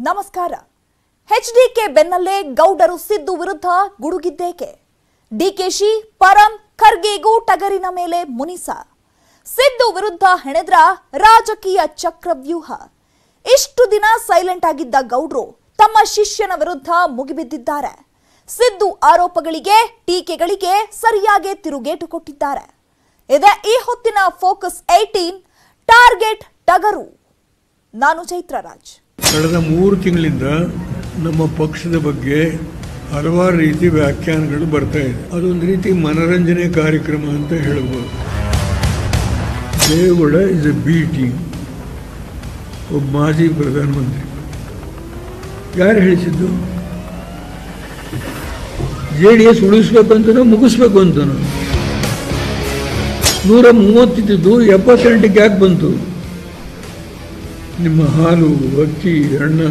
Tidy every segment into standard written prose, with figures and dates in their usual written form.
ನಮಸ್ಕಾರ. ಎಚ್ಡಿಕೆ ಬೆನ್ನಲ್ಲೇ ಗೌಡರು ಸಿದ್ದು ವಿರುದ್ಧ ಗುಡುಗಿದ್ದೇಕೆ? ಡಿಕೆಶಿ ಪರಂ ಖರ್ಗೆಗೂ ಟಗರಿನ ಮೇಲೆ ಮುನಿಸ. ಸಿದ್ದು ವಿರುದ್ಧ ಹೆಣೆದ್ರ ರಾಜಕೀಯ ಚಕ್ರವ್ಯೂಹ. ಇಷ್ಟು ದಿನ ಸೈಲೆಂಟ್ ಆಗಿದ್ದ ಗೌಡ್ರು ತಮ್ಮ ಶಿಷ್ಯನ ವಿರುದ್ಧ ಮುಗಿಬಿದ್ದಿದ್ದಾರೆ. ಸಿದ್ದು ಆರೋಪಗಳಿಗೆ ಟೀಕೆಗಳಿಗೆ ಸರಿಯಾಗಿ ತಿರುಗೇಟು ಕೊಟ್ಟಿದ್ದಾರೆ. ಇದೇ ಈ ಹೊತ್ತಿನ ಫೋಕಸ್ 18 ಟಾರ್ಗೆಟ್ ಟಗರು. ನಾನು ಚೈತ್ರರಾಜ್. ಕಳೆದ 3 ತಿಂಗಳಿಂದ ನಮ್ಮ ಪಕ್ಷದ ಬಗ್ಗೆ ಹಲವಾರು ರೀತಿ ವ್ಯಾಖ್ಯಾನಗಳು ಬರ್ತಾ ಇದೆ. ಅದೊಂದು ರೀತಿ ಮನರಂಜನೆ ಕಾರ್ಯಕ್ರಮ ಅಂತ ಹೇಳ್ಬೋದು. Deve Gowda is A B team. ಒಬ್ಬ ಮಾಜಿ ಪ್ರಧಾನಮಂತ್ರಿ. ಯಾರು ಹೇಳಿಸಿದ್ದು? JDS ಉಳಿಸ್ಬೇಕು ಅಂತನೋ ಮುಗಿಸ್ಬೇಕು ಅಂತನೋ? 130 78ಕ್ಕೆ ಯಾಕೆ ಬಂತು? ನಿಮ್ಮ ಹಾಲು, ಅಕ್ಕಿ, ಹಣ್ಣ,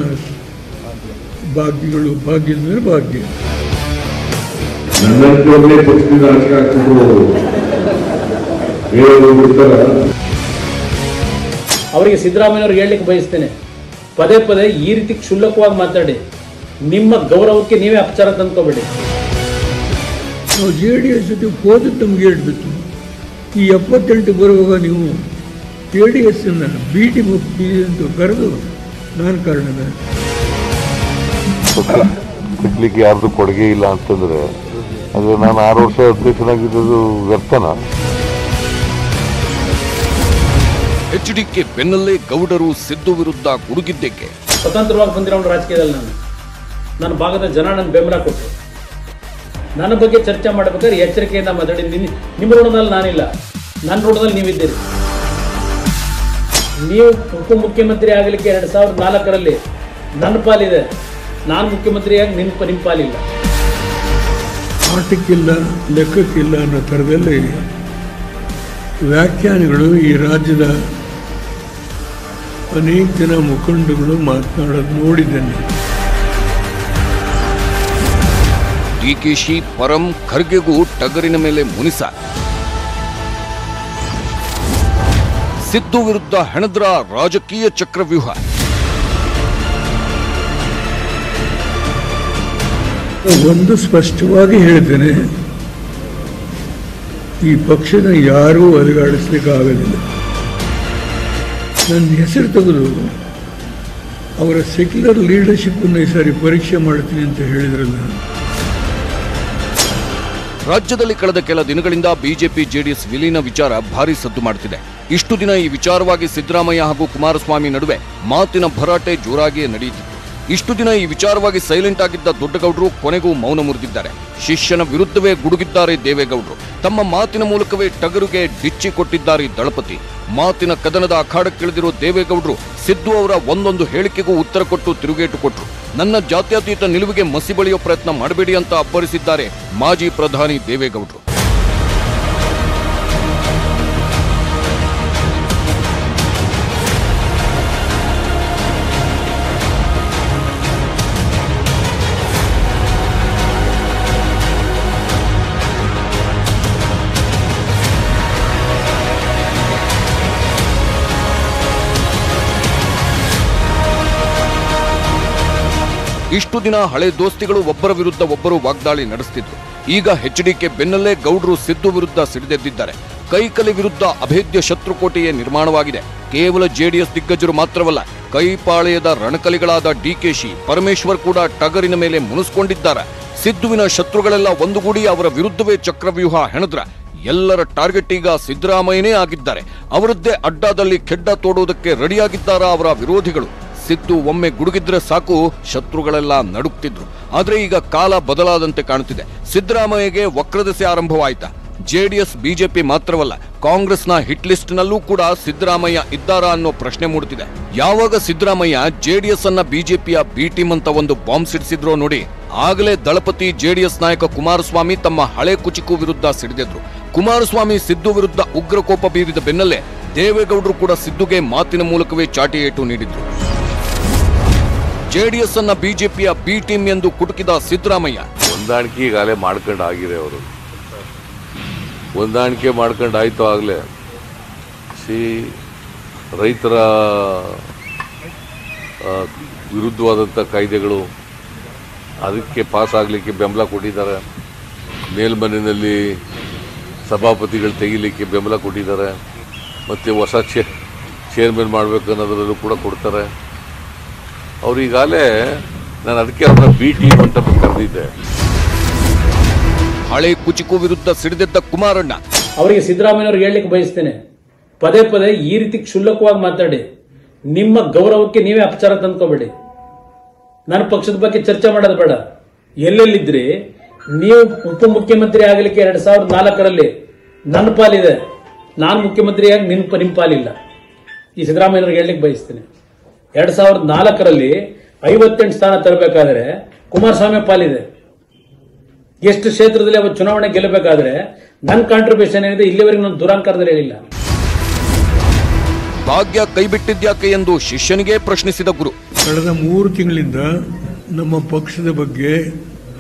ಭಾಗ್ಯಗಳು, ಭಾಗ್ಯದ ಮೇಲೆ ಭಾಗ್ಯ. ಅವರಿಗೆ ಸಿದ್ದರಾಮಯ್ಯವ್ರಿಗೆ ಹೇಳಲಿಕ್ಕೆ ಬಯಸ್ತೇನೆ, ಪದೇ ಪದೇ ಈ ರೀತಿ ಕ್ಷುಲ್ಲಕವಾಗಿ ಮಾತಾಡಿ ನಿಮ್ಮ ಗೌರವಕ್ಕೆ ನೀವೇ ಅಪಚಾರ ತಂದ್ಕೋಬೇಡಿ. ನಾವು JDS ಜೊತೆ ಹೋದದ್ದು ನಮ್ಗೆ ಹೇಳ್ಬಿಟ್ಟು ಈ 78 ಬರುವಾಗ ನೀವು JDS ಬಿ ಟೀಮ್ ಅಂತ ಕರೆದು ನಾನು ಕಾರಣದ ಸಿಗ್ಲಿಕ್ಕೆ ಯಾರ್ದು ಕೊಡುಗೆ ಇಲ್ಲ ಅಂತಂದ್ರೆ ಅದು ನಾನು 6 ವರ್ಷ ಅಧ್ಯಕ್ಷನಾಗಿದ್ದು ವ್ಯರ್ಥನ. ಎಚ್ಡಿಕೆ ಬೆನ್ನಲ್ಲೇ ಗೌಡರು ಸಿದ್ದು ವಿರುದ್ಧ ಗುಡುಗಿದ್ದೇಕೆ? ಸ್ವತಂತ್ರವಾಗಿ ಬಂದಿರೋ ರಾಜಕೀಯದಲ್ಲಿ ನನ್ನ ಭಾಗದ ಜನ ನನ್ನ ಬೆಂಬಲ ಕೊಟ್ಟರು. ನನ್ನ ಬಗ್ಗೆ ಚರ್ಚೆ ಮಾಡಬೇಕಾದ್ರೆ ಎಚ್ಚರಿಕೆಯಿಂದ ಮಾತಾಡಿ. ನಿಮ್ಮ ಋಣದಲ್ಲಿ ನಾನಿಲ್ಲ, ನನ್ನ ಋಣದಲ್ಲಿ ನೀವಿದ್ದೀರಿ. ನೀವು ಉಪಮುಖ್ಯಮಂತ್ರಿ ಆಗಲಿಕ್ಕೆ 2004ರಲ್ಲಿ ನನ್ನ ಪಾಲಿದೆ. ನಾನು ಮುಖ್ಯಮಂತ್ರಿಯಾಗಿ ನಿಮ್ಮ ಪಾಲಿಲ್ಲ. ಆಟಕ್ಕಿಲ್ಲ, ಲೆಕ್ಕಕ್ಕಿಲ್ಲ ಅನ್ನೋ ಥರದಲ್ಲಿ ವ್ಯಾಖ್ಯಾನಗಳು ಈ ರಾಜ್ಯದ ಅನೇಕ ಜನ ಮುಖಂಡಗಳು ಮಾತನಾಡೋದು ನೋಡಿದ್ದೇನೆ. ಡಿಕೆಶಿ ಪರಂ ಖರ್ಗೆಗೂ ಟಗರಿನ ಮೇಲೆ ಮುನಿಸ. ಸಿದ್ದು ವಿರುದ್ಧ ಹೆಣದ್ರ ರಾಜಕೀಯ ಚಕ್ರವ್ಯೂಹ. ಒಂದು ಸ್ಪಷ್ಟವಾಗಿ ಹೇಳ್ತೇನೆ, ಈ ಪಕ್ಷದ ಯಾರೂ ಅಲುಗಾಡಿಸ್ಲಿಕ್ಕೆ ಆಗೋದಿಲ್ಲ. ನನ್ನ ಹೆಸರು ತೆಗೆದು ಅವರ ಸೆಕ್ಯುಲರ್ ಲೀಡರ್ಶಿಪ್ಪನ್ನು ಈ ಸಾರಿ ಪರೀಕ್ಷೆ ಮಾಡ್ತೀನಿ ಅಂತ ಹೇಳಿದ್ರಲ್ಲ. ರಾಜ್ಯದಲ್ಲಿ ಕಳೆದ ಕೆಲ ದಿನಗಳಿಂದ ಬಿಜೆಪಿ ಜೆಡಿಎಸ್ ವಿಲೀನ ವಿಚಾರ ಭಾರಿ ಸದ್ದು ಮಾಡುತ್ತಿದೆ. ಇಷ್ಟು ದಿನ ಈ ವಿಚಾರವಾಗಿ ಸಿದ್ದರಾಮಯ್ಯ ಹಾಗೂ ಕುಮಾರಸ್ವಾಮಿ ನಡುವೆ ಮಾತಿನ ಭರಾಟೆ ಜೋರಾಗಿಯೇ ನಡೆಯುತ್ತಿತ್ತು. ಇಷ್ಟು ದಿನ ಈ ವಿಚಾರವಾಗಿ ಸೈಲೆಂಟ್ ಆಗಿದ್ದ ದೊಡ್ಡಗೌಡರು ಕೊನೆಗೂ ಮೌನ ಮುರಿದಿದ್ದಾರೆ. ಶಿಷ್ಯನ ವಿರುದ್ಧವೇ ಗುಡುಗಿದ್ದಾರೆ ದೇವೇಗೌಡರು. ತಮ್ಮ ಮಾತಿನ ಮೂಲಕವೇ ಟಗರುಗೆ ಡಿಚ್ಚಿ ಕೊಟ್ಟಿದ್ದಾರೆ ದಳಪತಿ. ಮಾತಿನ ಕದನದ ಅಖಾಡಕ್ಕಿಳಿದಿರೋ ದೇವೇಗೌಡರು ಸಿದ್ದು ಅವರ ಒಂದೊಂದು ಹೇಳಿಕೆಗೂ ಉತ್ತರ ಕೊಟ್ಟು ತಿರುಗೇಟು ಕೊಟ್ಟರು. ನನ್ನ ಜಾತ್ಯತೀತ ನಿಲುವಿಗೆ ಮಸಿ ಬಳಿಯೋ ಪ್ರಯತ್ನ ಮಾಡಬೇಡಿ ಅಂತ ಅಬ್ಬರಿಸಿದ್ದಾರೆ ಮಾಜಿ ಪ್ರಧಾನಿ ದೇವೇಗೌಡರು. ಇಷ್ಟು ದಿನ ಹಳೆ ದೋಸ್ತಿಗಳು ಒಬ್ಬರ ವಿರುದ್ಧ ಒಬ್ಬರು ವಾಗ್ದಾಳಿ ನಡೆಸುತ್ತಿದ್ರು. ಈಗ ಎಚ್ಡಿಕೆ ಬೆನ್ನಲ್ಲೇ ಗೌಡ್ರು ಸಿದ್ದು ವಿರುದ್ಧ ಸಿಡಿದೆದ್ದಿದ್ದಾರೆ. ಕೈಕಲಿ ವಿರುದ್ಧ ಅಭೇದ್ಯ ಶತ್ರುಕೋಟೆಯೇ ನಿರ್ಮಾಣವಾಗಿದೆ. ಕೇವಲ JDS ದಿಗ್ಗಜರು ಮಾತ್ರವಲ್ಲ, ಕೈಪಾಳೆಯದ ರಣಕಲಿಗಳಾದ ಡಿಕೆಶಿ, ಪರಮೇಶ್ವರ್ ಕೂಡ ಟಗರಿನ ಮೇಲೆ ಮುನಿಸಿಕೊಂಡಿದ್ದಾರೆ. ಸಿದ್ದುವಿನ ಶತ್ರುಗಳೆಲ್ಲ ಒಂದುಗೂಡಿ ಅವರ ವಿರುದ್ಧವೇ ಚಕ್ರವ್ಯೂಹ ಹೆಣದ್ರ ಎಲ್ಲರ ಟಾರ್ಗೆಟ್ ಈಗ ಸಿದ್ದರಾಮಯ್ಯನೇ ಆಗಿದ್ದಾರೆ. ಅವರದ್ದೇ ಅಡ್ಡಾದಲ್ಲಿ ಕೆಡ್ಡ ತೋಡುವುದಕ್ಕೆ ರೆಡಿಯಾಗಿದ್ದಾರಾ ಅವರ ವಿರೋಧಿಗಳು. ಸಿದ್ದು ಒಮ್ಮೆ ಗುಡುಗಿದ್ರೆ ಸಾಕು, ಶತ್ರುಗಳೆಲ್ಲ ನಡುಕ್ತಿದ್ರು. ಆದ್ರೆ ಈಗ ಕಾಲ ಬದಲಾದಂತೆ ಕಾಣುತ್ತಿದೆ. ಸಿದ್ದರಾಮಯ್ಯಗೆ ವಕ್ರದೆಸೆ ಆರಂಭವಾಯಿತಾ? JDS ಬಿಜೆಪಿ ಮಾತ್ರವಲ್ಲ, ಕಾಂಗ್ರೆಸ್ನ ಹಿಟ್ ಲಿಸ್ಟ್ ನಲ್ಲೂ ಕೂಡ ಸಿದ್ದರಾಮಯ್ಯ ಇದ್ದಾರಾ ಅನ್ನೋ ಪ್ರಶ್ನೆ ಮೂಡುತ್ತಿದೆ. ಯಾವಾಗ ಸಿದ್ದರಾಮಯ್ಯ JDS ಅನ್ನ ಬಿಜೆಪಿಯ ಬಿ ಟೀಮ್ ಅಂತ ಒಂದು ಬಾಂಬ್ ಸಿಡಿಸಿದ್ರೋ ನೋಡಿ, ಆಗಲೇ ದಳಪತಿ JDS ನಾಯಕ ಕುಮಾರಸ್ವಾಮಿ ತಮ್ಮ ಹಳೆ ಕುಚಿಕು ವಿರುದ್ಧ ಸಿಡಿದಿದ್ರು. ಕುಮಾರಸ್ವಾಮಿ ಸಿದ್ದು ವಿರುದ್ಧ ಉಗ್ರಕೋಪ ಬೀರಿದ ಬೆನ್ನಲ್ಲೇ ದೇವೇಗೌಡರು ಕೂಡ ಸಿದ್ದುಗೆ ಮಾತಿನ ಮೂಲಕವೇ ಚಾಟಿ ಏಟು ನೀಡಿದ್ರು. JDS ಅನ್ನ ಬಿಜೆಪಿಯ ಬಿ ಟೀಮ್ ಎಂದು ಕುಟುಕಿದ ಸಿದ್ದರಾಮಯ್ಯ ಹೊಂದಾಣಿಕೆ ಈಗಾಗಲೇ ಮಾಡ್ಕೊಂಡು ಆಗಿರೆ. ಅವರು ಹೊಂದಾಣಿಕೆ ಮಾಡ್ಕೊಂಡಾಯ್ತು ಆಗಲೇ. ರೈತರ ವಿರುದ್ಧವಾದಂಥ ಕಾಯ್ದೆಗಳು ಅದಕ್ಕೆ ಪಾಸ್ ಆಗಲಿಕ್ಕೆ ಬೆಂಬಲ ಕೊಟ್ಟಿದ್ದಾರೆ. ಮೇಲ್ಮನೆಯಲ್ಲಿ ಸಭಾಪತಿಗಳು ತೆಗಿಲಿಕ್ಕೆ ಬೆಂಬಲ ಕೊಟ್ಟಿದ್ದಾರೆ. ಮತ್ತು ಹೊಸ ಚೇರ್ಮನ್ ಮಾಡಬೇಕು ಅನ್ನೋದ್ರಲ್ಲೂ ಕೂಡ ಕೊಡ್ತಾರೆ. ಅವರೀಗಾಗಲೇ ನಾನು ಅದಕ್ಕೆ ಅವ್ರನ್ನ ಬಿ ಟೀಮ್ ಅಂತ ಕರೆದಿದ್ದೆ. ಹಳೆ ಕುಚಿಕು ವಿರುದ್ಧ ಸಿಡಿದೆದ್ದ ಕುಮಾರಣ್ಣ ಅವರಿಗೆ ಸಿದ್ದರಾಮಯ್ಯವ್ರಿಗೆ ಹೇಳಲಿಕ್ಕೆ ಬಯಸ್ತೇನೆ, ಪದೇ ಪದೇ ಈ ರೀತಿ ಕ್ಷುಲ್ಲಕವಾಗಿ ಮಾತಾಡಿ ನಿಮ್ಮ ಗೌರವಕ್ಕೆ ನೀವೇ ಅಪಚಾರ ತಂದ್ಕೋಬೇಡಿ. ನನ್ನ ಪಕ್ಷದ ಬಗ್ಗೆ ಚರ್ಚೆ ಮಾಡೋದು ಬೇಡ. ಎಲ್ಲೆಲ್ಲಿದ್ರಿ ನೀವು ಉಪಮುಖ್ಯಮಂತ್ರಿ ಆಗಲಿಕ್ಕೆ 2004ರಲ್ಲಿ ನನ್ನ ಪಾಲಿದೆ, ನಾನು ಮುಖ್ಯಮಂತ್ರಿಯಾಗಿ ನಿಮ್ಮ ಪಾಲಿಲ್ಲ. ಈ ಸಿದ್ದರಾಮಯ್ಯವ್ರಿಗೆ ಹೇಳಲಿಕ್ಕೆ ಬಯಸ್ತೇನೆ, 2004ರಲ್ಲಿ 58 ಸ್ಥಾನ ತರಬೇಕಾದ್ರೆ ಕುಮಾರಸ್ವಾಮಿ ಪಾಲಿದೆ. ಎಷ್ಟು ಕ್ಷೇತ್ರದಲ್ಲಿ ಅವತ್ತು ಚುನಾವಣೆ ಗೆಲ್ಲಬೇಕಾದ್ರೆ ನನ್ನ ಕಾಂಟ್ರಿಬ್ಯೂಷನ್ ಏನಿದೆ ಇಲ್ಲಿವರೆಗೆ ನಾನು ದುರಾಂಕಾರದಲ್ಲಿ ಹೇಳಿಲ್ಲ. ಭಾಗ್ಯ ಕೈಬಿಟ್ಟಿದ್ಯಾಕೆ ಎಂದು ಶಿಷ್ಯನಿಗೆ ಪ್ರಶ್ನಿಸಿದ ಗುರು. ಕಳೆದ 3 ತಿಂಗಳಿಂದ ನಮ್ಮ ಪಕ್ಷದ ಬಗ್ಗೆ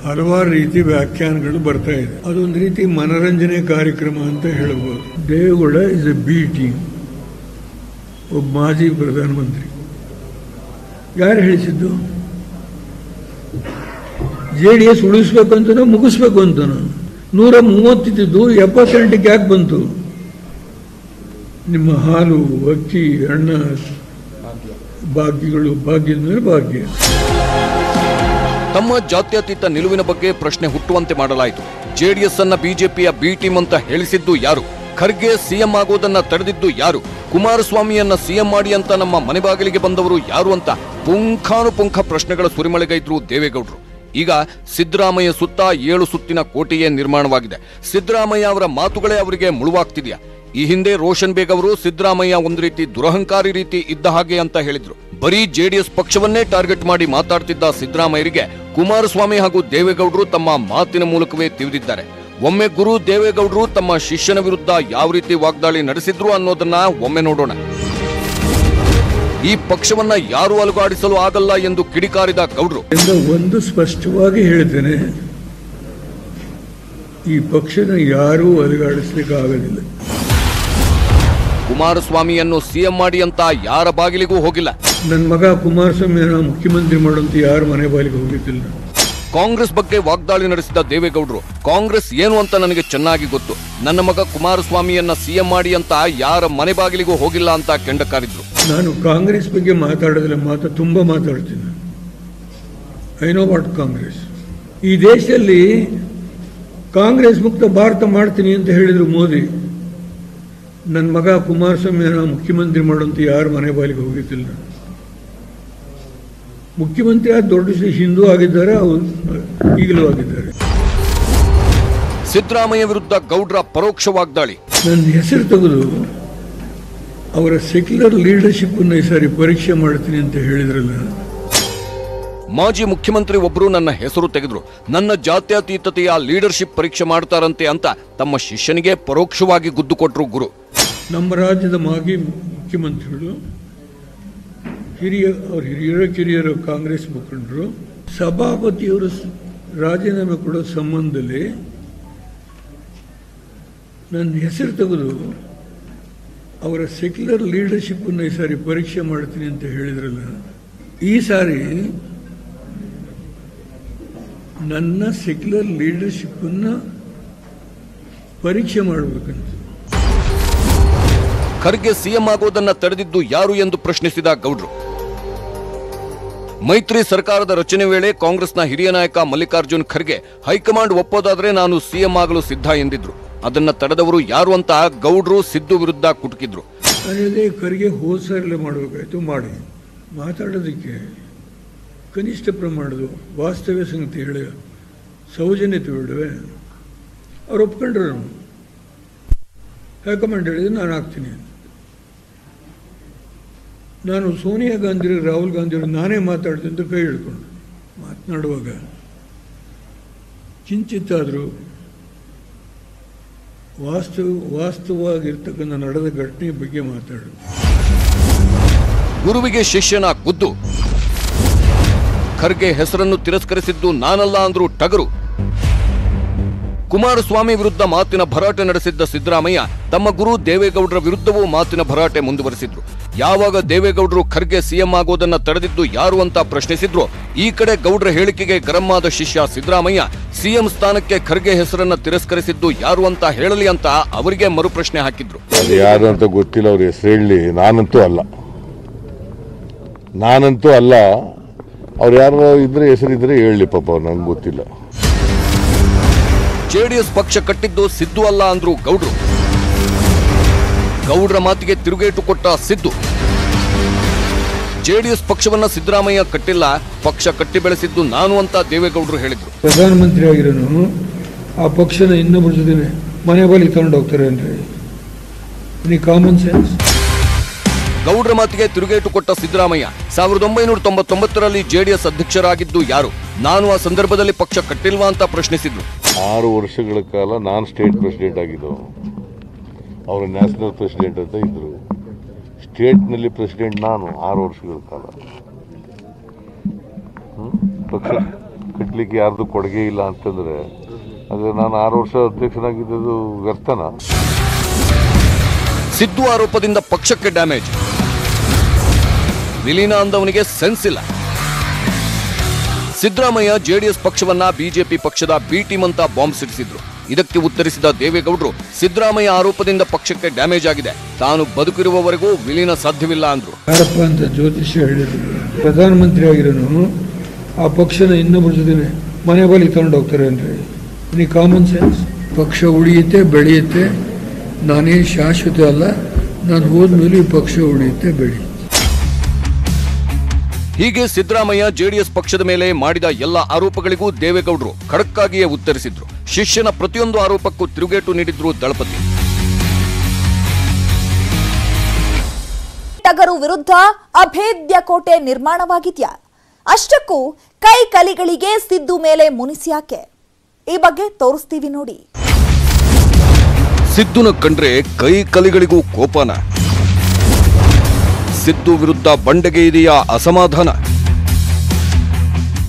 ಹಲವಾರು ರೀತಿ ವ್ಯಾಖ್ಯಾನಗಳು ಬರ್ತಾ ಇದೆ. ಅದೊಂದು ರೀತಿ ಮನರಂಜನೆ ಕಾರ್ಯಕ್ರಮ ಅಂತ ಹೇಳಬಹುದು. Deve Gowda is A B team, ಒಬ್ಬ ಮಾಜಿ ಪ್ರಧಾನಮಂತ್ರಿ. ಯಾರು ಹೇಳಿಸಿದ್ದು? JDS ಉಳಿಸ್ಬೇಕು ಅಂತನೋ ಮುಗಿಸ್ಬೇಕು ಅಂತನೋ? 130 ಇದ್ದು 78ಕ್ಕೆ ಯಾಕೆ ಬಂತು? ನಿಮ್ಮ ಹಾಲು, ಅಕ್ಕಿ, ಹಣ್ಣ, ಭಾಗ್ಯಗಳು, ಭಾಗ್ಯದ ಮೇಲೆ ಭಾಗ್ಯ. ತಮ್ಮ ಜಾತ್ಯತೀತ ನಿಲುವಿನ ಬಗ್ಗೆ ಪ್ರಶ್ನೆ ಹುಟ್ಟುವಂತೆ ಮಾಡಲಾಯಿತು. ಜೆಡಿಎಸ್ ಅನ್ನ ಬಿಜೆಪಿಯ ಬಿ ಟೀಮ್ ಅಂತ ಹೇಳಿಸಿದ್ದು ಯಾರು? ಖರ್ಗೆ ಸಿಎಂ ಆಗೋದನ್ನ ತಡೆದಿದ್ದು ಯಾರು? ಕುಮಾರಸ್ವಾಮಿಯನ್ನ ಸಿಎಂ ಮಾಡಿ ಅಂತ ನಮ್ಮ ಮನೆ ಬಾಗಿಲಿಗೆ ಬಂದವರು ಯಾರು ಅಂತ ಪುಂಖಾನುಪುಂಖ ಪ್ರಶ್ನೆಗಳ ಸುರಿಮಳೆಗೈದ್ರು ದೇವೇಗೌಡರು. ಈಗ ಸಿದ್ದರಾಮಯ್ಯ ಸುತ್ತ 7 ಸುತ್ತಿನ ಕೋಟೆಯೇ ನಿರ್ಮಾಣವಾಗಿದೆ. ಸಿದ್ದರಾಮಯ್ಯ ಅವರ ಮಾತುಗಳೇ ಅವರಿಗೆ ಮುಳುವಾಗ್ತಿದೆಯಾ? ಈ ಹಿಂದೆ ರೋಷನ್ ಬೇಗ್ ಅವರು ಸಿದ್ದರಾಮಯ್ಯ ಒಂದು ರೀತಿ ದುರಹಂಕಾರಿ ರೀತಿ ಇದ್ದ ಹಾಗೆ ಅಂತ ಹೇಳಿದ್ರು. ಬರೀ ಜೆಡಿಎಸ್ ಪಕ್ಷವನ್ನೇ ಟಾರ್ಗೆಟ್ ಮಾಡಿ ಮಾತಾಡ್ತಿದ್ದ ಸಿದ್ದರಾಮಯ್ಯರಿಗೆ ಕುಮಾರಸ್ವಾಮಿ ಹಾಗೂ ದೇವೇಗೌಡರು ತಮ್ಮ ಮಾತಿನ ಮೂಲಕವೇ ತಿವಿದಿದ್ದಾರೆ. ಒಮ್ಮೆ ಗುರು ದೇವೇಗೌಡರು ತಮ್ಮ ಶಿಷ್ಯನ ವಿರುದ್ಧ ಯಾವ ರೀತಿ ವಾಗ್ದಾಳಿ ನಡೆಸಿದ್ರು ಅನ್ನೋದನ್ನ ಒಮ್ಮೆ ನೋಡೋಣ. ಈ ಪಕ್ಷವನ್ನ ಯಾರು ಅಲುಗಾಡಿಸಲು ಆಗಲ್ಲ ಎಂದು ಕಿಡಿಕಾರಿದ ಗೌಡ್ರು. ಒಂದು ಸ್ಪಷ್ಟವಾಗಿ ಹೇಳ್ತೇನೆ, ಈ ಪಕ್ಷನ ಯಾರೂ ಅಲುಗಾಡಿಸ್ಲಿಕ್ಕೆ ಆಗೋದಿಲ್ಲ. ಕುಮಾರಸ್ವಾಮಿಯನ್ನು ಸಿಎಂ ಮಾಡಿ ಅಂತ ಯಾರ ಬಾಗಿಲಿಗೂ ಹೋಗಿಲ್ಲ. ನನ್ನ ಮಗ ಕುಮಾರಸ್ವಾಮಿಯನ್ನು ಮುಖ್ಯಮಂತ್ರಿ ಮಾಡುವಂತ ಯಾರ ಮನೆ ಬಾಗಿಲಿಗೆ ಹೋಗಿದ್ದಿಲ್ಲ. ಕಾಂಗ್ರೆಸ್ ಬಗ್ಗೆ ವಾಗ್ದಾಳಿ ನಡೆಸಿದ ದೇವೇಗೌಡರು, ಕಾಂಗ್ರೆಸ್ ಏನು ಅಂತ ನನಗೆ ಚೆನ್ನಾಗಿ ಗೊತ್ತು. ನನ್ನ ಮಗ ಕುಮಾರಸ್ವಾಮಿಯನ್ನ ಸಿಎಂ ಮಾಡಿ ಅಂತ ಯಾರ ಮನೆ ಬಾಗಿಲಿಗೂ ಹೋಗಿಲ್ಲ ಅಂತ ಕೆಂಡಕಾರಿದ್ರು. ನಾನು ಕಾಂಗ್ರೆಸ್ ಬಗ್ಗೆ ಮಾತಾಡೋದಿಲ್ಲ, ತುಂಬಾ ಮಾತಾಡ್ತೀನಿ. I know what Congress. ಈ ದೇಶದಲ್ಲಿ ಕಾಂಗ್ರೆಸ್ ಮುಕ್ತ ಭಾರತ ಮಾಡ್ತೀನಿ ಅಂತ ಹೇಳಿದ್ರು ಮೋದಿ. ನನ್ನ ಮಗ ಕುಮಾರಸ್ವಾಮಿಯನ್ನು ಮುಖ್ಯಮಂತ್ರಿ ಮಾಡುವಂತ ಯಾರ ಮನೆ ಬಾಗಿಲಿಗೆ ಹೋಗಿದ್ದಿಲ್ಲ. ಮುಖ್ಯಮಂತ್ರಿ ಆದ ದೊಡ್ಡ ಹಿಂದೂ ಆಗಿದ್ದಾರೆ, ಅವರು ಈಗಲೂ ಆಗಿದ್ದಾರೆ. ಸಿದ್ದರಾಮಯ್ಯ ವಿರುದ್ಧ ಗೌಡ್ರ ಪರೋಕ್ಷ ವಾಗ್ದಾಳಿ. ನನ್ನ ಹೆಸರು ತೆಗೆದು ಅವರ ಸೆಕ್ಯುಲರ್ ಲೀಡರ್ಶಿಪ್ ಅನ್ನು ಈ ಸಾರಿ ಪರೀಕ್ಷೆ ಮಾಡ್ತೀನಿ ಅಂತ ಹೇಳಿದ್ರಲ್ಲ. ಮಾಜಿ ಮುಖ್ಯಮಂತ್ರಿ ಒಬ್ಬರು ನನ್ನ ಹೆಸರು ತೆಗೆದ್ರು, ನನ್ನ ಜಾತ್ಯತೀತತೆಯ ಲೀಡರ್ಶಿಪ್ ಪರೀಕ್ಷೆ ಮಾಡ್ತಾರಂತೆ ಅಂತ ತಮ್ಮ ಶಿಷ್ಯನಿಗೆ ಪರೋಕ್ಷವಾಗಿ ಗುದ್ದು ಕೊಟ್ಟರು ಗುರು. ನಮ್ಮ ರಾಜ್ಯದ ಮಾಜಿ ಮುಖ್ಯಮಂತ್ರಿಗಳು, ಹಿರಿಯರು ಕಾಂಗ್ರೆಸ್ ಮುಖಂಡರು, ಸಭಾಪತಿಯವರು ರಾಜೀನಾಮೆ ಕೊಡೋ ಸಂಬಂಧದಲ್ಲಿ ನನ್ನ ಹೆಸರು ತೆಗೆದು ಅವರ ಸೆಕ್ಯುಲರ್ ಲೀಡರ್ಶಿಪ್ ಅನ್ನು ಈ ಸಾರಿ ಪರೀಕ್ಷೆ ಮಾಡ್ತೀನಿ ಅಂತ ಹೇಳಿದ್ರಲ್ಲ. ಈ ಸಾರಿ ನನ್ನ ಸೆಕ್ಯುಲರ್ ಲೀಡರ್ಶಿಪ್ ಅನ್ನು ಪರೀಕ್ಷೆ ಮಾಡಬೇಕಂತ. ಖರ್ಗೆ ಸಿಎಂ ಆಗೋದನ್ನ ತಡೆದಿದ್ದು ಯಾರು ಎಂದು ಪ್ರಶ್ನಿಸಿದ ಗೌಡ್ರು. ಮೈತ್ರಿ ಸರ್ಕಾರದ ರಚನೆ ವೇಳೆ ಕಾಂಗ್ರೆಸ್ನ ಹಿರಿಯ ನಾಯಕ ಮಲ್ಲಿಕಾರ್ಜುನ್ ಖರ್ಗೆ ಹೈಕಮಾಂಡ್ ಒಪ್ಪೋದಾದ್ರೆ ನಾನು ಸಿಎಂ ಆಗಲು ಸಿದ್ಧ ಎಂದಿದ್ರು. ಅದನ್ನ ತಡೆದವರು ಯಾರು ಅಂತ ಗೌಡ್ರು ಸಿದ್ದು ವಿರುದ್ಧ ಕುಟುಕಿದ್ರು. ಖರ್ಗೆ ಹೋದ ಸಾರಲ್ಲೇ ಮಾಡಬೇಕಾಯ್ತು, ಮಾಡಿ ಮಾತಾಡೋದಕ್ಕೆ ಕನಿಷ್ಠ ಪ್ರಮಾಣದ ವಾಸ್ತವ್ಯ ಸಂಗತಿ ಹೇಳಿ ಸೌಜನ್ಯತೆ ಬಿಡುವೆ. ಅವ್ರು ಒಪ್ಕೊಂಡ್ರು. ಹೈಕಮಾಂಡ್ ಹೇಳಿದ್ರೆ ನಾನು ಆಗ್ತೀನಿ. ನಾನು ಸೋನಿಯಾ ಗಾಂಧಿ, ರಾಹುಲ್ ಗಾಂಧಿಯವರು ನಾನೇ ಮಾತಾಡ್ತೀನಿ ಅಂತ ಕೈ ಹಿಡ್ಕೊಂಡು ಮಾತನಾಡುವಾಗ ಕಿಂಚಿತ್ತಾದರೂ ವಾಸ್ತವವಾಗಿರ್ತಕ್ಕಂಥ ನಡೆದ ಘಟನೆ ಬಗ್ಗೆ ಮಾತಾಡು. ಗುರುವಿಗೆ ಶಿಷ್ಯನ ಗುದ್ದು. ಖರ್ಗೆ ಹೆಸರನ್ನು ತಿರಸ್ಕರಿಸಿದ್ದು ನಾನಲ್ಲ ಅಂದ್ರು ಟಗರು. ಕುಮಾರಸ್ವಾಮಿ ವಿರುದ್ಧ ಮಾತಿನ ಭರಾಟೆ ನಡೆಸಿದ್ದ ಸಿದ್ದರಾಮಯ್ಯ ತಮ್ಮ ಗುರು ದೇವೇಗೌಡರ ವಿರುದ್ಧವೂ ಮಾತಿನ ಭರಾಟೆ ಮುಂದುವರೆಸಿದ್ರು. ಯಾವಾಗ ದೇವೇಗೌಡರು ಖರ್ಗೆ ಸಿಎಂ ಆಗೋದನ್ನ ತಡೆದಿದ್ದು ಯಾರು ಅಂತ ಪ್ರಶ್ನಿಸಿದ್ರು, ಈ ಕಡೆ ಗೌಡ್ರ ಹೇಳಿಕೆಗೆ ಗರಂ ಆದ ಶಿಷ್ಯ ಸಿದ್ದರಾಮಯ್ಯ ಸಿಎಂ ಸ್ಥಾನಕ್ಕೆ ಖರ್ಗೆ ಹೆಸರನ್ನ ತಿರಸ್ಕರಿಸಿದ್ದು ಯಾರು ಅಂತ ಹೇಳಲಿ ಅಂತ ಅವರಿಗೆ ಮರುಪ್ರಶ್ನೆ ಹಾಕಿದ್ರು. ಅದು ಯಾರು ಅಂತ ಗೊತ್ತಿಲ್ಲ, ಅವ್ರ ಹೆಸರು ಹೇಳಿ. ನಾನಂತೂ ಅಲ್ಲ. ಅವ್ರು ಯಾರು ಇದ್ರೆ ಹೆಸರಿದ್ರೆ ಹೇಳಿ ಪಾಪ, ನಂಗೆ ಗೊತ್ತಿಲ್ಲ. ಜೆಡಿಎಸ್ ಪಕ್ಷ ಕಟ್ಟಿದ್ದು ಸಿದ್ದು ಅಲ್ಲ ಅಂದ್ರು ಗೌಡ್ರು. ಗೌಡ್ರ ಮಾತಿಗೆ ತಿರುಗೇಟು ಕೊಟ್ಟ ಸಿದ್ದು. ಜೆಡಿಎಸ್ ಪಕ್ಷವನ್ನ ಸಿದ್ದರಾಮಯ್ಯ ಕಟ್ಟಿಲ್ಲ, ಪಕ್ಷ ಕಟ್ಟಿ ಬೆಳೆಸಿದ್ದು ನಾನು ಅಂತ ದೇವೇಗೌಡರು ಹೇಳಿದ್ರು. ಪ್ರಧಾನಮಂತ್ರಿ ಆಗಿರೋನು ಆ ಪಕ್ಷನ ಇನ್ನೊಬ್ಬರ ಜೊತೆ ಮನೆ ಬಳಿ ತಗೊಂಡು ಹೋಗ್ತಾರೆ ಅಂದ್ರೆ ಕಾಮನ್ ಸೆನ್ಸ್. ಗೌಡ್ರ ಮಾತಿಗೆ ತಿರುಗೇಟು ಕೊಟ್ಟ ಸಿದ್ದರಾಮಯ್ಯ 1999ರಲ್ಲಿ ಜೆಡಿಎಸ್ ಅಧ್ಯಕ್ಷರಾಗಿದ್ದು ಯಾರು? ನಾನು ಆ ಸಂದರ್ಭದಲ್ಲಿ ಪಕ್ಷ ಕಟ್ಟಿಲ್ವಾ ಅಂತ ಪ್ರಶ್ನಿಸಿದ್ರು. 6 ವರ್ಷಗಳ ಕಾಲ ನಾನು ಸ್ಟೇಟ್ ಪ್ರೆಸಿಡೆಂಟ್ ಆಗಿದ್ದು, ಅವರು ನ್ಯಾಷನಲ್ ಪ್ರೆಸಿಡೆಂಟ್ ಅಂತ ಇದ್ರು. ಸ್ಟೇಟ್ನಲ್ಲಿ ಪ್ರೆಸಿಡೆಂಟ್ ನಾನು 6 ವರ್ಷಗಳ ಕಾಲ. ಪಕ್ಷ ಕಟ್ಟಲಿಕ್ಕೆ ಯಾರ್ದು ಕೊಡುಗೆ ಇಲ್ಲ ಅಂತಂದ್ರೆ ಅದು ನಾನು 6 ವರ್ಷ ಅಧ್ಯಕ್ಷನಾಗಿದ್ದು ವ್ಯರ್ಥನ? ಸಿದ್ದು ಆರೋಪದಿಂದ ಪಕ್ಷಕ್ಕೆ ಡ್ಯಾಮೇಜ್. ವಿಲೀನ ಅಂದವನಿಗೆ ಸೆನ್ಸ್ ಇಲ್ಲ. ಸಿದ್ದರಾಮಯ್ಯ ಜೆಡಿಎಸ್ ಪಕ್ಷವನ್ನ ಬಿಜೆಪಿ ಪಕ್ಷದ ಬಿ ಟೀಮ್ ಅಂತ ಬಾಂಬ್ ಸಿಡಿಸಿದ್ರು. ಇದಕ್ಕೆ ಉತ್ತರಿಸಿದ ದೇವೇಗೌಡರು, ಸಿದ್ದರಾಮಯ್ಯ ಆರೋಪದಿಂದ ಪಕ್ಷಕ್ಕೆ ಡ್ಯಾಮೇಜ್ ಆಗಿದೆ, ತಾನು ಬದುಕಿರುವವರೆಗೂ ವಿಲೀನ ಸಾಧ್ಯವಿಲ್ಲ ಅಂದ್ರು. ಯಾರಪ್ಪ ಅಂತ ಜ್ಯೋತಿಷ್ಯ ಹೇಳಿದ್ರು. ಪ್ರಧಾನಮಂತ್ರಿ ಆಗಿರೋನು ಆ ಪಕ್ಷನ ಇನ್ನೊಬ್ಬರ ಜೊತೆ ಮನೆ ಬಳಿ ತಗೊಂಡು ಹೋಗ್ತಾರೆ ಅಂದ್ರೆ ಕಾಮನ್ ಸೆನ್ಸ್. ಪಕ್ಷ ಉಳಿಯುತ್ತೆ, ಬೆಳೆಯುತ್ತೆ. ನಾನೇನು ಶಾಶ್ವತ ಅಲ್ಲ, ನಾನು ಹೋದ್ಮೇಲೆ ಈ ಪಕ್ಷ ಉಳಿಯುತ್ತೆ, ಬೆಳೆಯುತ್ತೆ. ಹೀಗೆ ಸಿದ್ದರಾಮಯ್ಯ ಜೆಡಿಎಸ್ ಪಕ್ಷದ ಮೇಲೆ ಮಾಡಿದ ಎಲ್ಲ ಆರೋಪಗಳಿಗೂ ದೇವೇಗೌಡರು ಖಡಕ್ಕಾಗಿಯೇ ಉತ್ತರಿಸಿದ್ರು. ಶಿಷ್ಯನ ಪ್ರತಿಯೊಂದು ಆರೋಪಕ್ಕೂ ತಿರುಗೇಟು ನೀಡಿದ್ರು ದಳಪತಿ. ಟಗರು ವಿರುದ್ಧ ಅಭೇದ್ಯ ಕೋಟೆ ನಿರ್ಮಾಣವಾಗಿದ್ಯಾ? ಅಷ್ಟಕ್ಕೂ ಕೈ ಕಲಿಗಳಿಗೆ ಸಿದ್ದು ಮೇಲೆ ಮುನಿಸ್ಯಾಕೆ? ಈ ಬಗ್ಗೆ ತೋರಿಸ್ತೀವಿ ನೋಡಿ. ಸಿದ್ದುನ ಕಂಡ್ರೆ ಕೈ ಕಲಿಗಳಿಗೂ ಕೋಪನ. ಸಿದ್ದು ವಿರುದ್ಧ ಬಂಡೆಗೆ ಇದೆಯಾ ಅಸಮಾಧಾನ?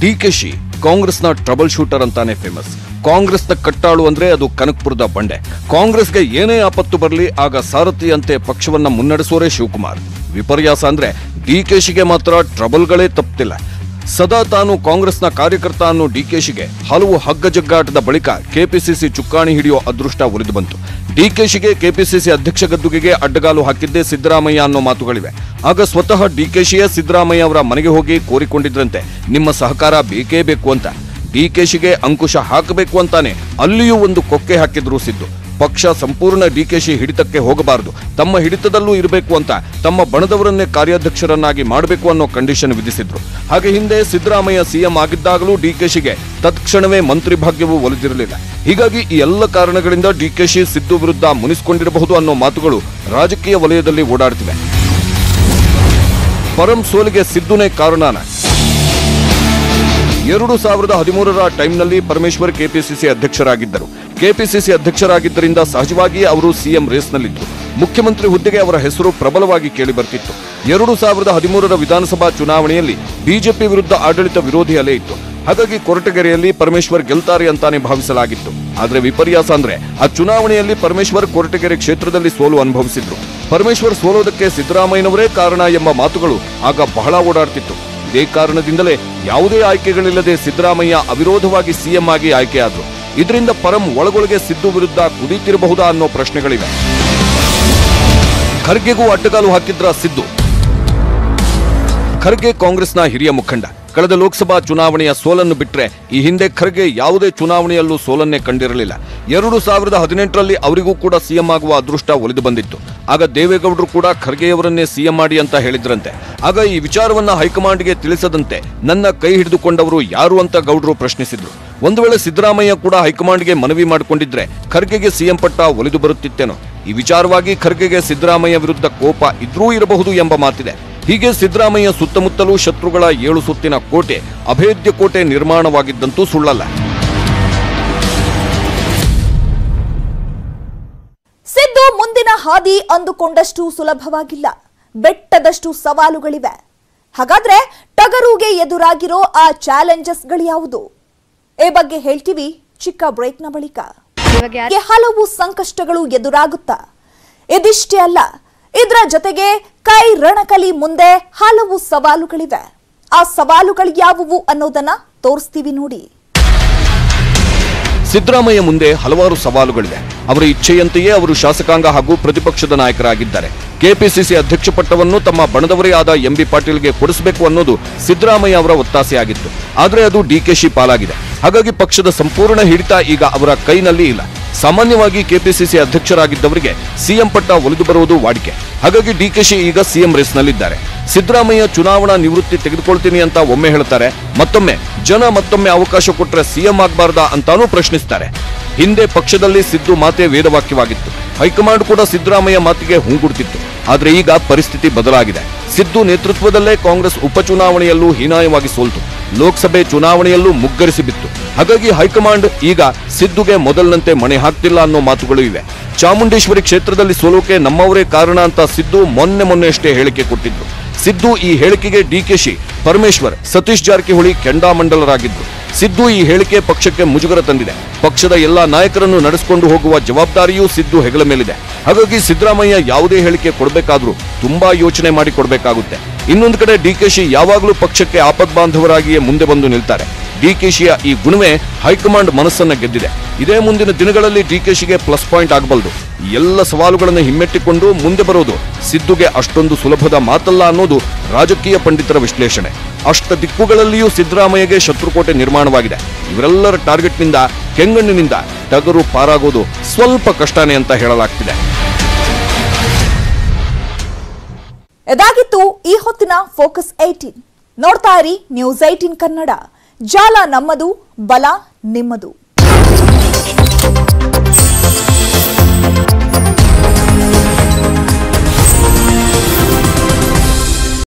ಡಿಕೆಶಿ ಕಾಂಗ್ರೆಸ್ನ ಟ್ರಬಲ್ ಶೂಟರ್ ಅಂತಾನೆ ಫೇಮಸ್. ಕಾಂಗ್ರೆಸ್ನ ಕಟ್ಟಾಳು ಅಂದ್ರೆ ಅದು ಕನಕಪುರದ ಬಂಡೆ. ಕಾಂಗ್ರೆಸ್ಗೆ ಏನೇ ಆಪತ್ತು ಬರಲಿ ಆಗ ಸಾರಥಿಯಂತೆ ಪಕ್ಷವನ್ನ ಮುನ್ನಡೆಸೋರೇ ಶಿವಕುಮಾರ್. ವಿಪರ್ಯಾಸ ಅಂದ್ರೆ ಡಿಕೆಶಿಗೆ ಮಾತ್ರ ಟ್ರಬಲ್ಗಳೇ ತಪ್ಪಿಲ್ಲ. ಸದಾ ತಾನು ಕಾಂಗ್ರೆಸ್ನ ಕಾರ್ಯಕರ್ತ ಅನ್ನೋ ಡಿಕೆಶಿಗೆ ಹಲವು ಹಗ್ಗಜಗ್ಗಾಟದ ಬಳಿಕ ಕೆಪಿಸಿಸಿ ಚುಕ್ಕಾಣಿ ಹಿಡಿಯೋ ಅದೃಷ್ಟ ಒಲಿದು ಬಂತು. ಡಿಕೆಶಿಗೆ ಕೆಪಿಸಿಸಿ ಅಧ್ಯಕ್ಷ ಗದ್ದುಗೆಗೆ ಅಡ್ಡಗಾಲು ಹಾಕಿದ್ದೇ ಸಿದ್ದರಾಮಯ್ಯ ಅನ್ನೋ ಮಾತುಗಳಿವೆ. ಆಗ ಸ್ವತಃ ಡಿಕೆಶಿಯೇ ಸಿದ್ದರಾಮಯ್ಯ ಅವರ ಮನೆಗೆ ಹೋಗಿ ಕೋರಿಕೊಂಡಿದ್ರಂತೆ, ನಿಮ್ಮ ಸಹಕಾರ ಬೇಕೇ ಬೇಕು ಅಂತ. ಡಿಕೆಶಿಗೆ ಅಂಕುಶ ಹಾಕಬೇಕು ಅಂತಾನೆ ಅಲ್ಲಿಯೂ ಒಂದು ಕೊಕ್ಕೆ ಹಾಕಿದ್ರು ಸಿದ್ದು. ಪಕ್ಷ ಸಂಪೂರ್ಣ ಡಿಕೆಶಿ ಹಿಡಿತಕ್ಕೆ ಹೋಗಬಾರದು, ತಮ್ಮ ಹಿಡಿತದಲ್ಲೂ ಇರಬೇಕು ಅಂತ ತಮ್ಮ ಬಣದವರನ್ನೇ ಕಾರ್ಯಾಧ್ಯಕ್ಷರನ್ನಾಗಿ ಮಾಡಬೇಕು ಅನ್ನೋ ಕಂಡೀಷನ್ ವಿಧಿಸಿದ್ರು. ಹಾಗೆ ಹಿಂದೆ ಸಿದ್ದರಾಮಯ್ಯ ಸಿಎಂ ಆಗಿದ್ದಾಗಲೂ ಡಿಕೆಶಿಗೆ ತತ್ಕ್ಷಣವೇ ಮಂತ್ರಿ ಭಾಗ್ಯವೂ ಒಲಿದಿರಲಿಲ್ಲ. ಹೀಗಾಗಿ ಈ ಎಲ್ಲ ಕಾರಣಗಳಿಂದ ಡಿಕೆಶಿ ಸಿದ್ದು ವಿರುದ್ಧ ಮುನಿಸಿಕೊಂಡಿರಬಹುದು ಅನ್ನೋ ಮಾತುಗಳು ರಾಜಕೀಯ ವಲಯದಲ್ಲಿ ಓಡಾಡ್ತಿವೆ. ಪರಂ ಸೋಲಿಗೆ ಸಿದ್ದುನೇ ಕಾರಣನ? 2013ರ ಟೈಮ್ನಲ್ಲಿ ಪರಮೇಶ್ವರ್ ಕೆಪಿಸಿಸಿ ಅಧ್ಯಕ್ಷರಾಗಿದ್ದರು. ಕೆಪಿಸಿಸಿ ಅಧ್ಯಕ್ಷರಾಗಿದ್ದರಿಂದ ಸಹಜವಾಗಿಯೇ ಅವರು ಸಿಎಂ ರೇಸ್ನಲ್ಲಿದ್ದರು. ಮುಖ್ಯಮಂತ್ರಿ ಹುದ್ದೆಗೆ ಅವರ ಹೆಸರು ಪ್ರಬಲವಾಗಿ ಕೇಳಿಬರ್ತಿತ್ತು. 2013ರ ವಿಧಾನಸಭಾ ಚುನಾವಣೆಯಲ್ಲಿ ಬಿಜೆಪಿ ವಿರುದ್ಧ ಆಡಳಿತ ವಿರೋಧಿ ಅಲೆ ಇತ್ತು. ಹಾಗಾಗಿ ಕೊರಟಗೆರೆಯಲ್ಲಿ ಪರಮೇಶ್ವರ್ ಗೆಲ್ತಾರೆ ಅಂತಾನೆ ಭಾವಿಸಲಾಗಿತ್ತು. ಆದ್ರೆ ವಿಪರ್ಯಾಸ ಅಂದ್ರೆ ಆ ಚುನಾವಣೆಯಲ್ಲಿ ಪರಮೇಶ್ವರ್ ಕೊರಟಗೆರೆ ಕ್ಷೇತ್ರದಲ್ಲಿ ಸೋಲು ಅನುಭವಿಸಿದ್ರು. ಪರಮೇಶ್ವರ್ ಸೋಲೋದಕ್ಕೆ ಸಿದ್ದರಾಮಯ್ಯನವರೇ ಕಾರಣ ಎಂಬ ಮಾತುಗಳು ಆಗ ಬಹಳ ಓಡಾಡ್ತಿತ್ತು. ಇದೇ ಕಾರಣದಿಂದಲೇ ಯಾವುದೇ ಆಯ್ಕೆಗಳಿಲ್ಲದೆ ಸಿದ್ದರಾಮಯ್ಯ ಅವಿರೋಧವಾಗಿ ಸಿಎಂ ಆಗಿ ಆಯ್ಕೆಯಾದ್ರು. ಇದರಿಂದ ಪರಂ ಒಳಗೊಳಗೆ ಸಿದ್ದು ವಿರುದ್ಧ ಕುದೀತಿರಬಹುದಾ ಅನ್ನೋ ಪ್ರಶ್ನೆಗಳಿವೆ. ಖರ್ಗೆಗೂ ಅಡ್ಡಗಾಲು ಹಾಕಿದ್ರ ಸಿದ್ದು? ಖರ್ಗೆ ಕಾಂಗ್ರೆಸ್ನ ಹಿರಿಯ ಮುಖಂಡ. ಕಳೆದ ಲೋಕಸಭಾ ಚುನಾವಣೆಯ ಸೋಲನ್ನು ಬಿಟ್ರೆ ಈ ಹಿಂದೆ ಖರ್ಗೆ ಯಾವುದೇ ಚುನಾವಣೆಯಲ್ಲೂ ಸೋಲನ್ನೇ ಕಂಡಿರಲಿಲ್ಲ. 2018ರಲ್ಲಿ ಅವರಿಗೂ ಕೂಡ ಸಿಎಂ ಆಗುವ ಅದೃಷ್ಟ ಒಲಿದು ಬಂದಿತ್ತು. ಆಗ ದೇವೇಗೌಡರು ಕೂಡ ಖರ್ಗೆಯವರನ್ನೇ ಸಿಎಂ ಮಾಡಿ ಅಂತ ಹೇಳಿದ್ರಂತೆ. ಆಗ ಈ ವಿಚಾರವನ್ನ ಹೈಕಮಾಂಡ್ಗೆ ತಿಳಿಸದಂತೆ ನನ್ನ ಕೈ ಹಿಡಿದುಕೊಂಡವರು ಯಾರು ಅಂತ ಗೌಡರು ಪ್ರಶ್ನಿಸಿದ್ರು. ಒಂದು ವೇಳೆ ಸಿದ್ದರಾಮಯ್ಯ ಕೂಡ ಹೈಕಮಾಂಡ್ಗೆ ಮನವಿ ಮಾಡಿಕೊಂಡಿದ್ರೆ ಖರ್ಗೆಗೆ ಸಿಎಂ ಪಟ್ಟ ಒಲಿದು ಬರುತ್ತಿತ್ತೇನೋ. ಈ ವಿಚಾರವಾಗಿ ಖರ್ಗೆಗೆ ಸಿದ್ದರಾಮಯ್ಯ ವಿರುದ್ಧ ಕೋಪ ಇದ್ರೂ ಇರಬಹುದು ಎಂಬ ಮಾತಿದೆ. ಹೀಗೆ ಸಿದ್ದರಾಮಯ್ಯ ಸುತ್ತಮುತ್ತಲೂ ಶತ್ರುಗಳ 7 ಸುತ್ತಿನ ಕೋಟೆ, ಅಭೇದ್ಯ ಕೋಟೆ ನಿರ್ಮಾಣವಾಗಿದ್ದಂತೂ ಸುಳ್ಳಲ್ಲ. ಸಿದ್ದು ಮುಂದಿನ ಹಾದಿ ಅಂದುಕೊಂಡಷ್ಟು ಸುಲಭವಾಗಿಲ್ಲ, ಬೆಟ್ಟದಷ್ಟು ಸವಾಲುಗಳಿವೆ. ಹಾಗಾದ್ರೆ ಟಗರುಗೆ ಎದುರಾಗಿರೋ ಆ ಚಾಲೆಂಜಸ್ಗಳು ಯಾವುದು? ಈ ಬಗ್ಗೆ ಹೇಳ್ತೀವಿ ಚಿಕ್ಕ ಬ್ರೇಕ್ನ ಬಳಿಕ. ಹಲವು ಸಂಕಷ್ಟಗಳು ಎದುರಾಗುತ್ತಾ? ಇದಿಷ್ಟೇ ಅಲ್ಲ, ಇದರ ಜೊತೆಗೆ ಕೈ ರಣಕಲಿ ಮುಂದೆ ಹಲವು ಸವಾಲುಗಳಿವೆ. ಆ ಸವಾಲುಗಳು ಯಾವುವು ಅನ್ನೋದನ್ನ ತೋರಿಸ್ತೀವಿ ನೋಡಿ. ಸಿದ್ದರಾಮಯ್ಯ ಮುಂದೆ ಹಲವಾರು ಸವಾಲುಗಳಿವೆ. ಅವರ ಇಚ್ಛೆಯಂತೆಯೇ ಅವರು ಶಾಸಕಾಂಗ ಹಾಗೂ ಪ್ರತಿಪಕ್ಷದ ನಾಯಕರಾಗಿದ್ದಾರೆ. ಕೆಪಿಸಿಸಿ ಅಧ್ಯಕ್ಷ ಪಟ್ಟವನ್ನು ತಮ್ಮ ಬಣದವರೇ ಆದ ಎಂಬಿ ಪಾಟೀಲ್ಗೆ ಕೊಡಿಸಬೇಕು ಅನ್ನೋದು ಸಿದ್ದರಾಮಯ್ಯ ಅವರ ಒತ್ತಾಸೆಯಾಗಿತ್ತು. ಆದರೆ ಅದು ಡಿಕೆಶಿ ಪಾಲಾಗಿದೆ. ಹಾಗಾಗಿ ಪಕ್ಷದ ಸಂಪೂರ್ಣ ಹಿಡಿತ ಈಗ ಅವರ ಕೈನಲ್ಲಿ ಇಲ್ಲ. ಸಾಮಾನ್ಯವಾಗಿ ಕೆಪಿಸಿಸಿ ಅಧ್ಯಕ್ಷರಾಗಿದ್ದವರಿಗೆ ಸಿಎಂ ಪಟ್ಟ ಒಲಿದು ಬರುವುದು ವಾಡಿಕೆ. ಹಾಗಾಗಿ ಡಿಕೆಶಿ ಈಗ ಸಿಎಂ ರೇಸ್ನಲ್ಲಿದ್ದಾರೆ. ಸಿದ್ದರಾಮಯ್ಯ ಚುನಾವಣಾ ನಿವೃತ್ತಿ ತೆಗೆದುಕೊಳ್ತೀನಿ ಅಂತ ಒಮ್ಮೆ ಹೇಳ್ತಾರೆ, ಮತ್ತೊಮ್ಮೆ ಜನ ಮತ್ತೊಮ್ಮೆ ಅವಕಾಶ ಕೊಟ್ಟರೆ ಸಿಎಂ ಆಗಬಾರ್ದಾ ಅಂತಾನೂ ಪ್ರಶ್ನಿಸ್ತಾರೆ. ಹಿಂದೆ ಪಕ್ಷದಲ್ಲಿ ಸಿದ್ದು ಮಾತೆ ವೇದವಾಕ್ಯವಾಗಿತ್ತು. ಹೈಕಮಾಂಡ್ ಕೂಡ ಸಿದ್ದರಾಮಯ್ಯ ಮಾತಿಗೆ ಹೂಗುಡ್ತಿತ್ತು. ಆದರೆ ಈಗ ಪರಿಸ್ಥಿತಿ ಬದಲಾಗಿದೆ. ಸಿದ್ದು ನೇತೃತ್ವದಲ್ಲೇ ಕಾಂಗ್ರೆಸ್ ಉಪಚುನಾವಣೆಯಲ್ಲೂ ಹೀನಾಯವಾಗಿ ಸೋಲ್ತು. ಲೋಕಸಭೆ ಚುನಾವಣೆಯಲ್ಲೂ ಮುಗ್ಗರಿಸಿ ಬಿತ್ತು. ಹಾಗಾಗಿ ಹೈಕಮಾಂಡ್ ಈಗ ಸಿದ್ದುಗೆ ಮೊದಲಿನಂತೆ ಮಣೆ ಹಾಕ್ತಿಲ್ಲ ಅನ್ನೋ ಮಾತುಗಳು ಇವೆ. ಚಾಮುಂಡೇಶ್ವರಿ ಕ್ಷೇತ್ರದಲ್ಲಿ ಸೋಲೋಕೆ ನಮ್ಮವರೇ ಕಾರಣ ಅಂತ ಸಿದ್ದು ಮೊನ್ನೆಯಷ್ಟೇ ಹೇಳಿಕೆ ಕೊಟ್ಟಿದ್ರು. ಸಿದ್ದು ಈ ಹೇಳಿಕೆಗೆ ಡಿಕೆಶಿ, ಪರಮೇಶ್ವರ್, ಸತೀಶ್ ಜಾರಕಿಹೊಳಿ ಕೆಂಡಾಮಂಡಲರಾಗಿದ್ರು. ಸಿದ್ದು ಈ ಹೇಳಿಕೆ ಪಕ್ಷಕ್ಕೆ ಮುಜುಗರ ತಂದಿದೆ. ಪಕ್ಷದ ಎಲ್ಲಾ ನಾಯಕರನ್ನು ನಡೆಸಿಕೊಂಡು ಹೋಗುವ ಜವಾಬ್ದಾರಿಯೂ ಸಿದ್ದು ಹೆಗಲ ಮೇಲಿದೆ. ಹಾಗಾಗಿ ಸಿದ್ದರಾಮಯ್ಯ ಯಾವುದೇ ಹೇಳಿಕೆ ಕೊಡಬೇಕಾದ್ರೂ ತುಂಬಾ ಯೋಚನೆ ಮಾಡಿ ಕೊಡಬೇಕಾಗುತ್ತೆ. ಇನ್ನೊಂದು ಕಡೆ ಡಿಕೆಶಿ ಯಾವಾಗಲೂ ಪಕ್ಷಕ್ಕೆ ಆಪದ್ಬಾಂಧವರಾಗಿಯೇ ಮುಂದೆ ಬಂದು ನಿಲ್ತಾರೆ. ಡಿಕೆಶಿಯ ಈ ಗುಣವೇ ಹೈಕಮಾಂಡ್ ಮನಸ್ಸನ್ನ ಗೆದ್ದಿದೆ. ಇದೇ ಮುಂದಿನ ದಿನಗಳಲ್ಲಿ ಡಿಕೆಶಿಗೆ ಪ್ಲಸ್ ಪಾಯಿಂಟ್ ಆಗಬಲ್ಲದು. ಎಲ್ಲ ಸವಾಲುಗಳನ್ನು ಹಿಮ್ಮೆಟ್ಟಿಕೊಂಡು ಮುಂದೆ ಬರೋದು ಸಿದ್ದುಗೆ ಅಷ್ಟೊಂದು ಸುಲಭದ ಮಾತಲ್ಲ ಅನ್ನೋದು ರಾಜಕೀಯ ಪಂಡಿತರ ವಿಶ್ಲೇಷಣೆ. ಅಷ್ಟ ದಿಕ್ಕುಗಳಲ್ಲಿಯೂ ಸಿದ್ದರಾಮಯ್ಯಗೆ ಶತ್ರುಕೋಟೆ ನಿರ್ಮಾಣವಾಗಿದೆ. ಇವರೆಲ್ಲರ ಟಾರ್ಗೆಟ್ನಿಂದ, ಕೆಂಗಣ್ಣಿನಿಂದ ಟಗರು ಪಾರಾಗೋದು ಸ್ವಲ್ಪ ಕಷ್ಟನೇ ಅಂತ ಹೇಳಲಾಗ್ತಿದೆ. ಇದಾಗಿತ್ತು ಈ ಹೊತ್ತಿನ ಫೋಕಸ್ 18. ನೋಡ್ತಾ ಇರಿ ನ್ಯೂಸ್ 18 ಕನ್ನಡ. ಜಾಲ ನಮ್ಮದು, ಬಲ ನಿಮ್ಮದು.